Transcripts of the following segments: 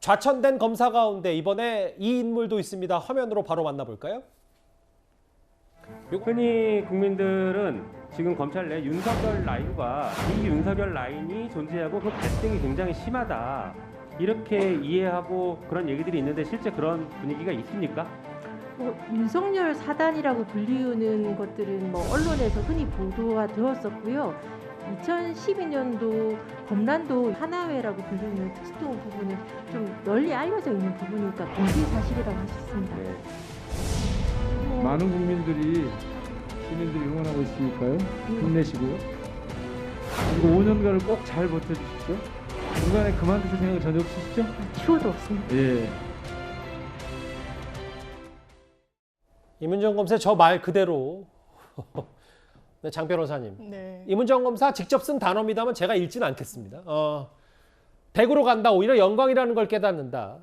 좌천된 검사 가운데 이번에 이 인물도 있습니다. 화면으로 바로 만나볼까요? 흔히 국민들은 지금 검찰 내 윤석열 라인과 이윤석열 라인이 존재하고 그 갈등이 굉장히 심하다, 이렇게 이해하고 그런 얘기들이 있는데 실제 그런 분위기가 있습니까? 윤석열 사단이라고 불리우는 것들은 언론에서 흔히 보도가 되었었고요. 2012년도 검란도 하나회라고 불리는 특수동 부분은 좀 널리 알려져 있는 부분이니까 공개 사실이라고 할 수 있습니다. 많은 국민들이 시민들이 응원하고 있으니까요. 힘내시고요. 그리고 5년간을 꼭 잘 버텨주십시오. 중간에 그만두실 생각 전혀 없으시죠? 추호도 없습니다. 예. 이문정 검사의 저 말 그대로. 네, 장 변호사님. 네. 이문정 검사 직접 쓴 단어입니다만 제가 읽지는 않겠습니다. 댁으로 간다. 오히려 영광이라는 걸 깨닫는다.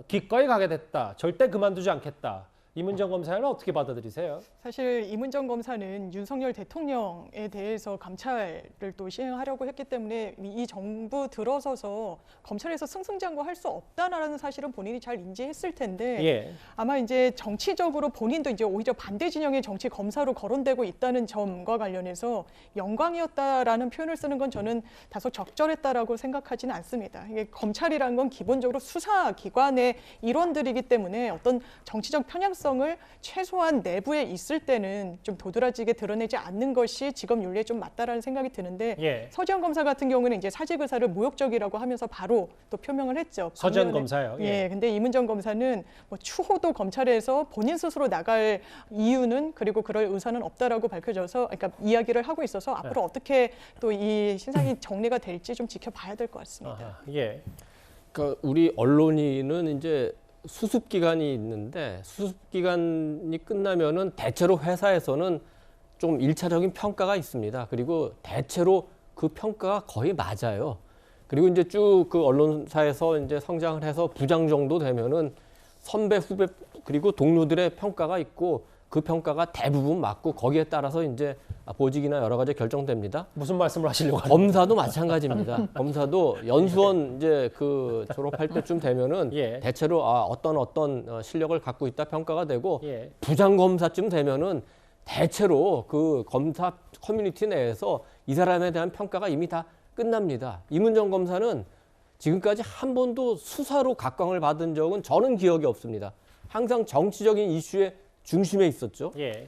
기꺼이 가게 됐다. 절대 그만두지 않겠다. 이문정 검사는 어떻게 받아들이세요? 사실 이문정 검사는 윤석열 대통령에 대해서 감찰을 또 시행하려고 했기 때문에 이 정부 들어서서 검찰에서 승승장구할 수 없다라는 사실은 본인이 잘 인지했을 텐데 예. 아마 이제 정치적으로 본인도 이제 오히려 반대 진영의 정치 검사로 거론되고 있다는 점과 관련해서 영광이었다라는 표현을 쓰는 건 저는 다소 적절했다라고 생각하지는 않습니다. 이게 검찰이라는 건 기본적으로 수사기관의 일원들이기 때문에 어떤 정치적 편향성을 최소한 내부에 있을 때는 좀 도드라지게 드러내지 않는 것이 직업 윤리에 좀 맞다라는 생각이 드는데 예. 서지현 검사 같은 경우는 이제 사직 의사를 모욕적이라고 하면서 바로 또 표명을 했죠. 서지현 반면에- 검사요. 예. 근데 이문정 검사는 추호도 검찰에서 본인 스스로 나갈 이유는 그리고 그럴 의사는 없다라고 밝혀져서 그러니까 이야기를 하고 있어서 앞으로 어떻게 또 이 신상이 정리가 될지 좀 지켜봐야 될 것 같습니다. 아하, 예. 그러니까 우리 언론인은 이제 수습 기간이 있는데 수습 기간이 끝나면은 대체로 회사에서는 좀 일차적인 평가가 있습니다. 그리고 대체로 그 평가가 거의 맞아요. 그리고 이제 쭉 그 언론사에서 이제 성장을 해서 부장 정도 되면은 선배, 후배 그리고 동료들의 평가가 있고 그 평가가 대부분 맞고 거기에 따라서 이제 보직이나 여러 가지 결정됩니다. 무슨 말씀을 하시려고 하는 검사도 마찬가지입니다. 검사도 연수원 이제 그 졸업할 때쯤 되면은 예. 대체로 어떤 실력을 갖고 있다 평가가 되고 예. 부장 검사쯤 되면은 대체로 그 검사 커뮤니티 내에서 이 사람에 대한 평가가 이미 다 끝납니다. 이문정 검사는 지금까지 한 번도 수사로 각광을 받은 적은 저는 기억이 없습니다. 항상 정치적인 이슈의 중심에 있었죠. 예.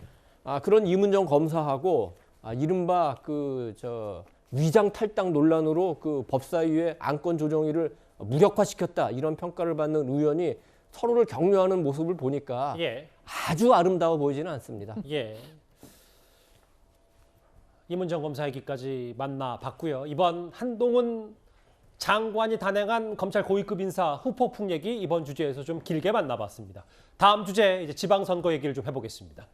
그런 이문정 검사하고 이른바 위장 탈당 논란으로 그 법사위의 안건 조정위를 무력화시켰다, 이런 평가를 받는 의원이 서로를 격려하는 모습을 보니까 예. 아주 아름다워 보이지는 않습니다. 예. 이문정 검사 얘기까지 만나봤고요. 이번 한동훈 장관이 단행한 검찰 고위급 인사 후폭풍 얘기 이번 주제에서 좀 길게 만나봤습니다. 다음 주제 이제 지방선거 얘기를 좀 해보겠습니다.